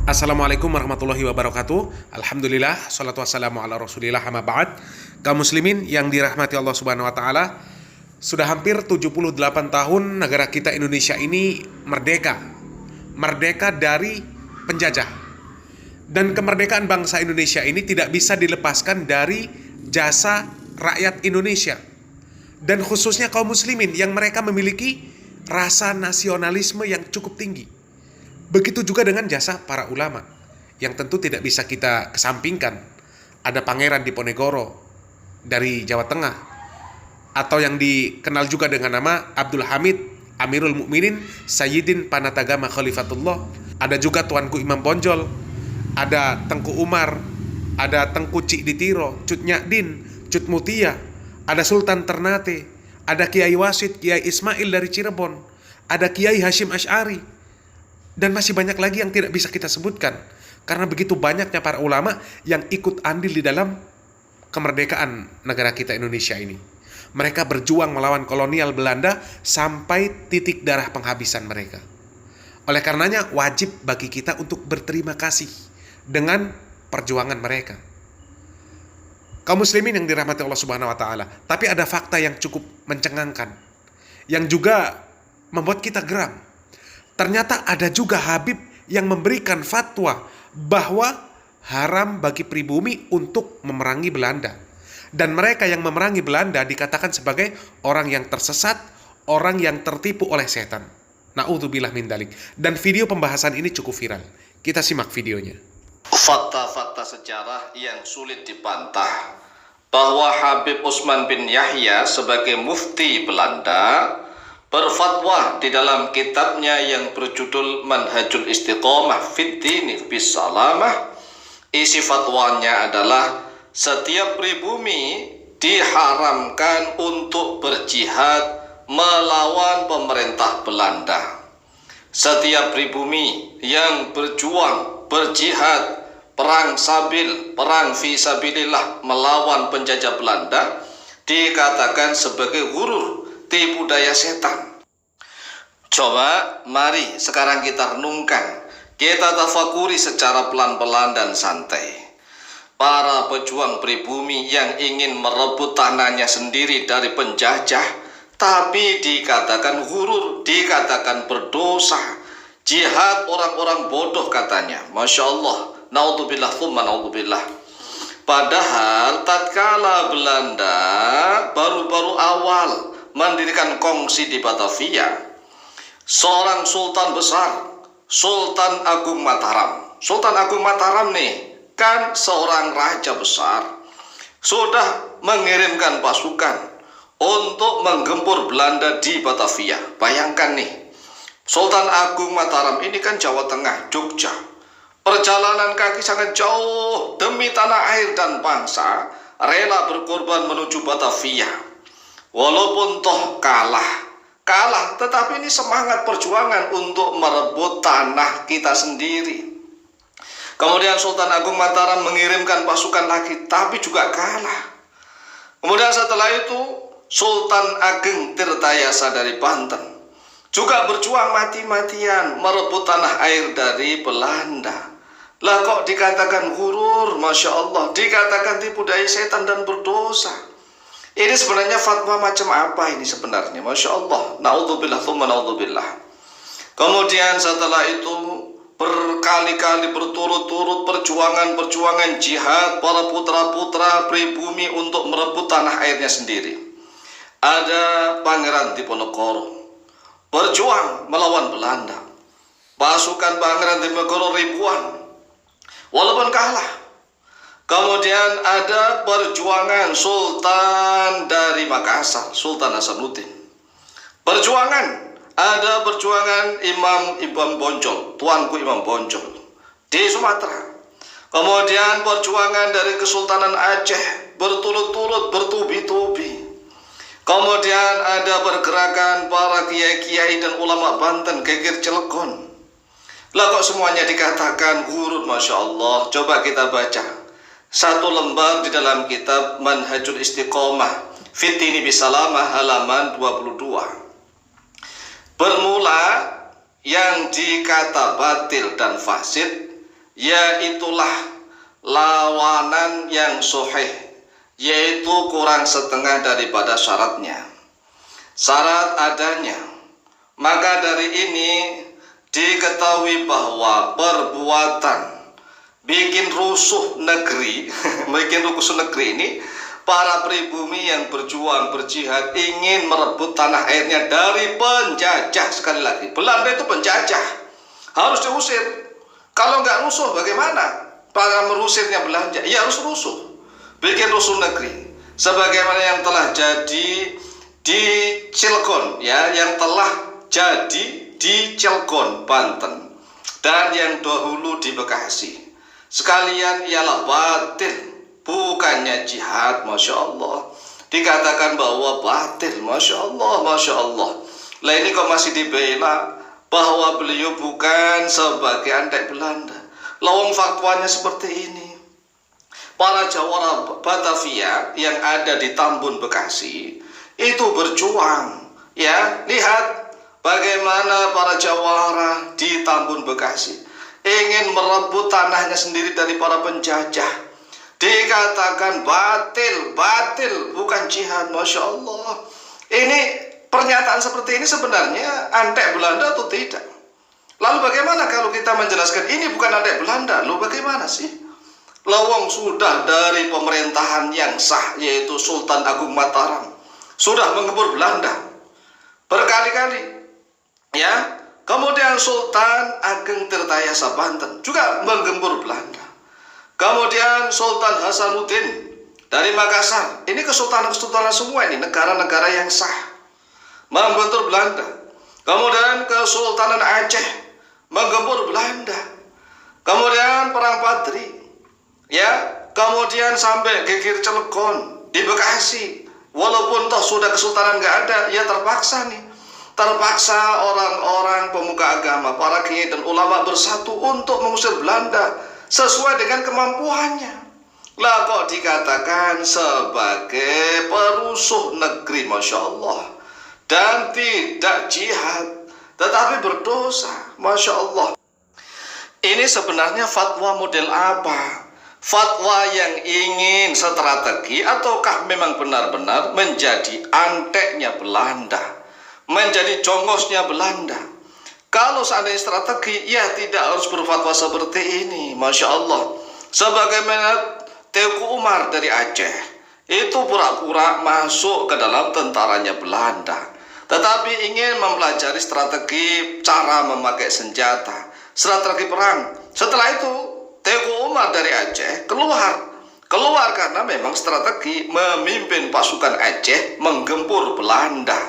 Assalamualaikum warahmatullahi wabarakatuh. Alhamdulillah, salatu wassalamu ala rasulillah, amma ba'd. Kaum muslimin yang dirahmati Allah subhanahu wa ta'ala, sudah hampir 78 tahun negara kita Indonesia ini merdeka. Merdeka dari penjajah. Dan kemerdekaan bangsa Indonesia ini tidak bisa dilepaskan dari jasa rakyat Indonesia. Dan khususnya kaum muslimin yang mereka memiliki rasa nasionalisme yang cukup tinggi. Begitu juga dengan jasa para ulama, yang tentu tidak bisa kita kesampingkan. Ada Pangeran Diponegoro dari Jawa Tengah, atau yang dikenal juga dengan nama Abdul Hamid Amirul Mukminin Sayyidin Panatagama Khalifatullah. Ada juga Tuanku Imam Bonjol, ada Tengku Umar, ada Tengku Cik Ditiro, Cut Nyakdin, Cut Mutia, ada Sultan Ternate, ada Kiai Wasid, Kiai Ismail dari Cirebon, ada Kiai Hashim Asy'ari, dan masih banyak lagi yang tidak bisa kita sebutkan. Karena begitu banyaknya para ulama yang ikut andil di dalam kemerdekaan negara kita Indonesia ini. Mereka berjuang melawan kolonial Belanda sampai titik darah penghabisan mereka. Oleh karenanya wajib bagi kita untuk berterima kasih dengan perjuangan mereka. Kaum muslimin yang dirahmati Allah Subhanahu wa taala, tapi ada fakta yang cukup mencengangkan yang juga membuat kita geram. Ternyata ada juga Habib yang memberikan fatwa bahwa haram bagi pribumi untuk memerangi Belanda. Dan mereka yang memerangi Belanda dikatakan sebagai orang yang tersesat, orang yang tertipu oleh setan. Na'udzubillah min dzalik. Dan video pembahasan ini cukup viral. Kita simak videonya. Fakta-fakta sejarah yang sulit dibantah bahwa Habib Utsman bin Yahya sebagai mufti Belanda berfatwa di dalam kitabnya yang berjudul Manhajul Istiqomah Fid Dini Bisalamah. Isi fatwanya adalah setiap pribumi diharamkan untuk berjihad melawan pemerintah Belanda. Setiap pribumi yang berjuang, berjihad, perang sabil, perang fisabilillah melawan penjajah Belanda dikatakan sebagai ghurur, tipu daya setan. Coba mari sekarang kita renungkan, kita tafakuri secara pelan-pelan dan santai. Para pejuang pribumi yang ingin merebut tanahnya sendiri dari penjajah, tapi dikatakan ghurur, dikatakan berdosa, jihad orang-orang bodoh katanya. Masya Allah, naudzubillah tsumma naudzubillah. Padahal tatkala Belanda baru-baru awal mendirikan kongsi di Batavia, seorang sultan besar, Sultan Agung Mataram. Sultan Agung Mataram nih kan seorang raja besar, sudah mengirimkan pasukan untuk menggempur Belanda di Batavia. Bayangkan nih, Sultan Agung Mataram ini kan Jawa Tengah, Jogja. Perjalanan kaki sangat jauh demi tanah air dan bangsa, rela berkorban menuju Batavia. Walaupun toh kalah, tetapi ini semangat perjuangan untuk merebut tanah kita sendiri. Kemudian Sultan Agung Mataram mengirimkan pasukan lagi, tapi juga kalah. Kemudian setelah itu Sultan Ageng Tirtayasa dari Banten juga berjuang mati-matian merebut tanah air dari Belanda. Lah kok dikatakan ghurur, Masya Allah, dikatakan tipu daya setan dan berdosa. Ini sebenarnya fatwa macam apa ini sebenarnya? Masya Allah, naudzubillah tsumma naudzubillah. Kemudian setelah itu berkali-kali berturut-turut perjuangan jihad para putra-putra pribumi untuk merebut tanah airnya sendiri. Ada Pangeran Diponegoro berjuang melawan Belanda. Pasukan Pangeran Diponegoro ribuan, walaupun kalah. Kemudian ada perjuangan Sultan dari Makassar, Sultan Hasanuddin. Ada perjuangan Imam Bonjol, Tuanku Imam Bonjol di Sumatera. Kemudian perjuangan dari Kesultanan Aceh berturut-turut bertubi-tubi. Kemudian ada pergerakan para kiai-kiai dan ulama Banten, Geger Cilegon. Lah kok semuanya dikatakan ghurur, Masya Allah. Coba kita baca satu lembar di dalam kitab Manhajul Istiqomah Fid Dini Bisalamah halaman 22. Bermula yang dikata batil dan fasid yaitulah lawanan yang sahih, yaitu kurang setengah daripada syaratnya. Syarat adanya, maka dari ini diketahui bahwa perbuatan bikin rusuh negeri bikin rusuh negeri ini, para pribumi yang berjuang berjihad ingin merebut tanah airnya dari penjajah. Sekali lagi, Belanda itu penjajah, harus diusir. Kalau nggak rusuh bagaimana? Para merusirnya Belanda, ya harus rusuh, bikin rusuh negeri, sebagaimana yang telah jadi di Cilegon, ya, yang telah jadi di Cilegon, Banten, dan yang dahulu di Bekasi. Sekalian ialah batil, bukannya jihad. Masya Allah, dikatakan bahwa batil. Masya Allah, Masya Allah. Lah ini kok masih dibela bahwa beliau bukan sebagai antek Belanda. Lawang fatwanya seperti ini. Para jawara Batavia yang ada di Tambun, Bekasi itu berjuang, ya. Lihat bagaimana para jawara di Tambun, Bekasi ingin merebut tanahnya sendiri dari para penjajah. Dikatakan batil, batil, bukan jihad. Masya Allah. Ini pernyataan seperti ini sebenarnya antek Belanda atau tidak? Lalu bagaimana kalau kita menjelaskan ini bukan antek Belanda? Lalu bagaimana sih? Lawang sudah dari pemerintahan yang sah, yaitu Sultan Agung Mataram, sudah menggempur Belanda berkali-kali, ya. Kemudian Sultan Ageng Tirtayasa Banten juga menggempur Belanda. Kemudian Sultan Hasanuddin dari Makassar, ini kesultanan-kesultanan semua ini, negara-negara yang sah, membentur Belanda. Kemudian Kesultanan Aceh menggempur Belanda. Kemudian Perang Padri, ya. Kemudian sampai Gegir Cilegon di Bekasi, walaupun toh sudah kesultanan nggak ada, ya terpaksa nih, terpaksa orang-orang pemuka agama, para kiai dan ulama bersatu untuk mengusir Belanda sesuai dengan kemampuannya. Lah kok dikatakan sebagai perusuh negeri, Masya Allah, dan tidak jihad tetapi berdosa. Masya Allah. Ini sebenarnya fatwa model apa? Fatwa yang ingin strategi ataukah memang benar-benar menjadi anteknya Belanda, menjadi jongosnya Belanda? Kalau seandainya strategi, ya tidak harus berfatwa seperti ini. Masya Allah. Sebagaimana Teuku Umar dari Aceh, itu pura-pura masuk ke dalam tentaranya Belanda, tetapi ingin mempelajari strategi cara memakai senjata, strategi perang. Setelah itu Teuku Umar dari Aceh keluar karena memang strategi memimpin pasukan Aceh menggempur Belanda.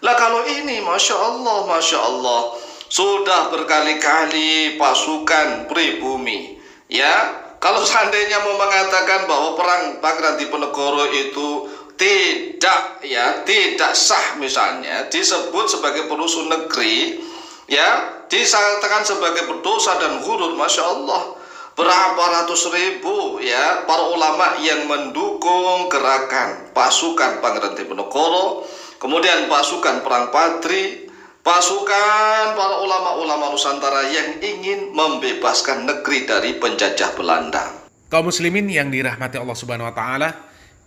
Lah kalau ini, Masya Allah, Masya Allah, sudah berkali-kali pasukan pribumi, ya. Kalau seandainya mau mengatakan bahwa perang Bagrat Diponegoro itu tidak sah, misalnya disebut sebagai perusuh negeri, ya, disatakan sebagai berdosa dan ghurur, Masya Allah, berapa ratus ribu, ya, para ulama yang mendukung gerakan pasukan Pangeran Diponegoro, kemudian pasukan Perang Padri, pasukan para ulama-ulama Nusantara yang ingin membebaskan negeri dari penjajah Belanda. Kaum muslimin yang dirahmati Allah Subhanahu wa taala,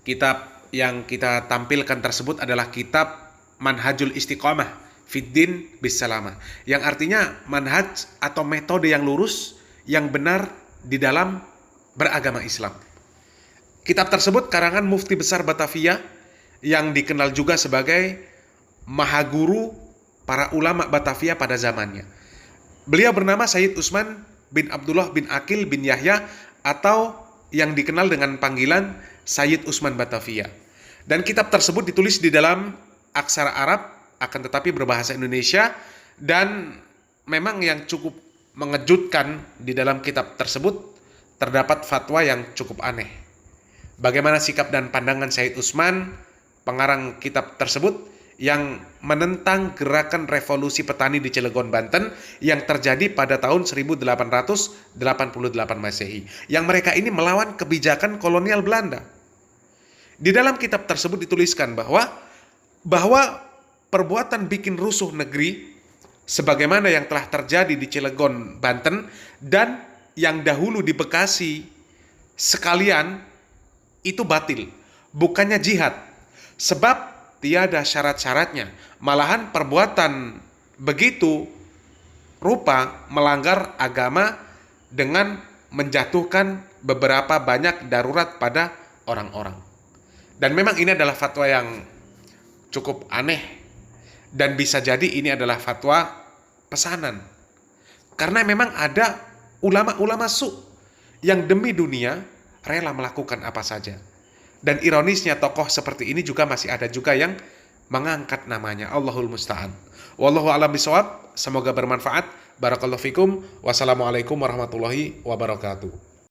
kitab yang kita tampilkan tersebut adalah kitab Manhajul Istiqomah Fiddin Bisalamah, yang artinya manhaj atau metode yang lurus, yang benar di dalam beragama Islam. Kitab tersebut karangan Mufti Besar Batavia yang dikenal juga sebagai Mahaguru para ulama Batavia pada zamannya. Beliau bernama Sayyid Utsman bin Abdullah bin Aqil bin Yahya, atau yang dikenal dengan panggilan Sayyid Utsman Batavia. Dan kitab tersebut ditulis di dalam aksara Arab, akan tetapi berbahasa Indonesia, dan memang yang cukup mengejutkan di dalam kitab tersebut terdapat fatwa yang cukup aneh. Bagaimana sikap dan pandangan Sayyid Utsman, pengarang kitab tersebut, yang menentang gerakan revolusi petani di Cilegon, Banten yang terjadi pada tahun 1888 Masehi, yang mereka ini melawan kebijakan kolonial Belanda. Di dalam kitab tersebut dituliskan bahwa perbuatan bikin rusuh negeri sebagaimana yang telah terjadi di Cilegon, Banten, dan yang dahulu di Bekasi sekalian itu batil, bukannya jihad. Sebab tiada syarat-syaratnya. Malahan perbuatan begitu rupa melanggar agama dengan menjatuhkan beberapa banyak darurat pada orang-orang. Dan memang ini adalah fatwa yang cukup aneh, dan bisa jadi ini adalah fatwa pesanan. Karena memang ada ulama-ulama yang demi dunia rela melakukan apa saja. Dan ironisnya tokoh seperti ini juga masih ada juga yang mengangkat namanya. Allahul musta'an. Wallahu a'lam bishawab. Semoga bermanfaat. Barakallahu fikum. Wassalamualaikum warahmatullahi wabarakatuh.